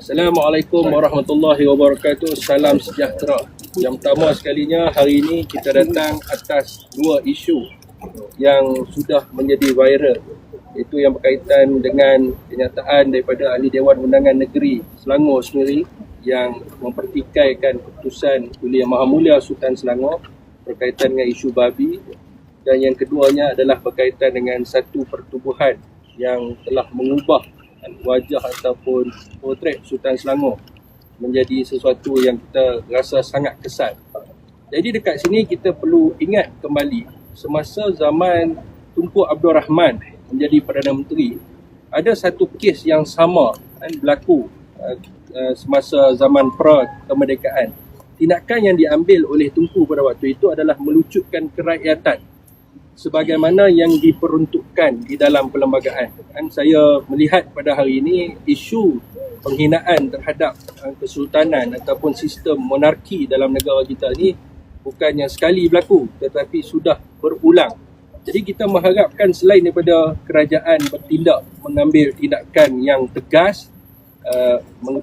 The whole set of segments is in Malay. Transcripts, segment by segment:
Assalamualaikum warahmatullahi wabarakatuh. Salam sejahtera. Yang pertama sekalinya, hari ini kita datang atas dua isu yang sudah menjadi viral. Itu yang berkaitan dengan kenyataan daripada Ahli Dewan Undangan Negeri Selangor sendiri yang mempertikaikan keputusan Oleh Yang Maha Mulia Sultan Selangor berkaitan dengan isu babi. Dan yang keduanya adalah berkaitan dengan satu pertubuhan yang telah mengubah wajah ataupun potret Sultan Selangor menjadi sesuatu yang kita rasa sangat kesal. Jadi dekat sini kita perlu ingat kembali semasa zaman Tunku Abdul Rahman menjadi Perdana Menteri, ada satu kes yang sama berlaku semasa zaman pra-kemerdekaan. Tindakan yang diambil oleh Tunku pada waktu itu adalah melucutkan kerakyatan sebagaimana yang diperuntukkan di dalam perlembagaan. Saya melihat pada hari ini isu penghinaan terhadap kesultanan ataupun sistem monarki dalam negara kita ni bukannya sekali berlaku tetapi sudah berulang. Jadi kita mengharapkan selain daripada kerajaan bertindak mengambil tindakan yang tegas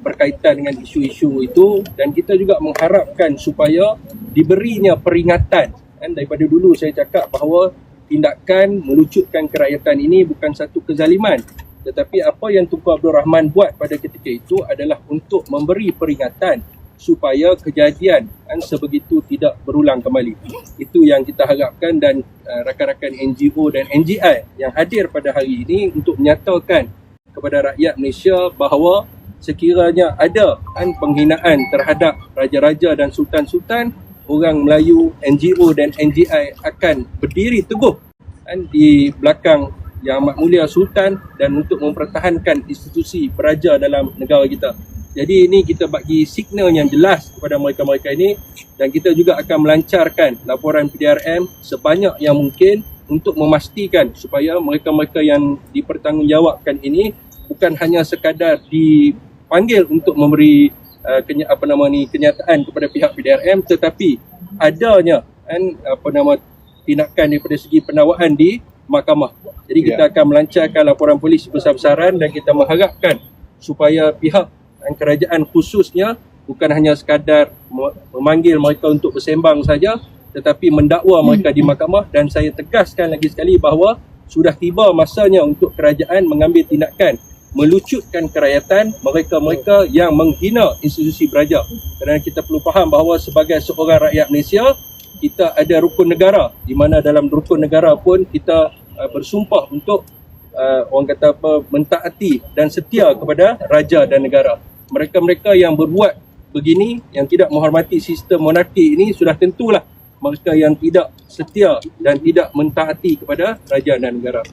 berkaitan dengan isu-isu itu, dan kita juga mengharapkan supaya diberinya peringatan. Daripada dulu saya cakap bahawa tindakan melucutkan kerakyatan ini bukan satu kezaliman, tetapi apa yang Tunku Abdul Rahman buat pada ketika itu adalah untuk memberi peringatan supaya kejadian sebegitu tidak berulang kembali. Itu yang kita harapkan, dan rakan-rakan NGO dan NGI yang hadir pada hari ini untuk menyatakan kepada rakyat Malaysia bahawa sekiranya ada penghinaan terhadap raja-raja dan sultan-sultan, orang Melayu, NGO dan NGI akan berdiri teguh di belakang Yang Amat Mulia Sultan dan untuk mempertahankan institusi beraja dalam negara kita. Jadi ini kita bagi signal yang jelas kepada mereka-mereka ini, dan kita juga akan melancarkan laporan PDRM sebanyak yang mungkin untuk memastikan supaya mereka-mereka yang dipertanggungjawabkan ini bukan hanya sekadar dipanggil untuk memberi kenyataan kepada pihak PDRM, tetapi adanya tindakan daripada segi pendakwaan di mahkamah. Jadi kita akan melancarkan laporan polis besar-besaran, dan kita mengharapkan supaya pihak kerajaan khususnya bukan hanya sekadar memanggil mereka untuk bersembang saja, tetapi mendakwa mereka di mahkamah. Dan saya tegaskan lagi sekali bahawa sudah tiba masanya untuk kerajaan mengambil tindakan melucutkan kerakyatan mereka-mereka yang menghina institusi beraja. Kerana kita perlu faham bahawa sebagai seorang rakyat Malaysia, kita ada rukun negara, di mana dalam rukun negara pun kita bersumpah untuk mentaati dan setia kepada raja dan negara. Mereka-mereka yang berbuat begini, yang tidak menghormati sistem monarki ini, sudah tentulah mereka yang tidak setia dan tidak mentaati kepada raja dan negara.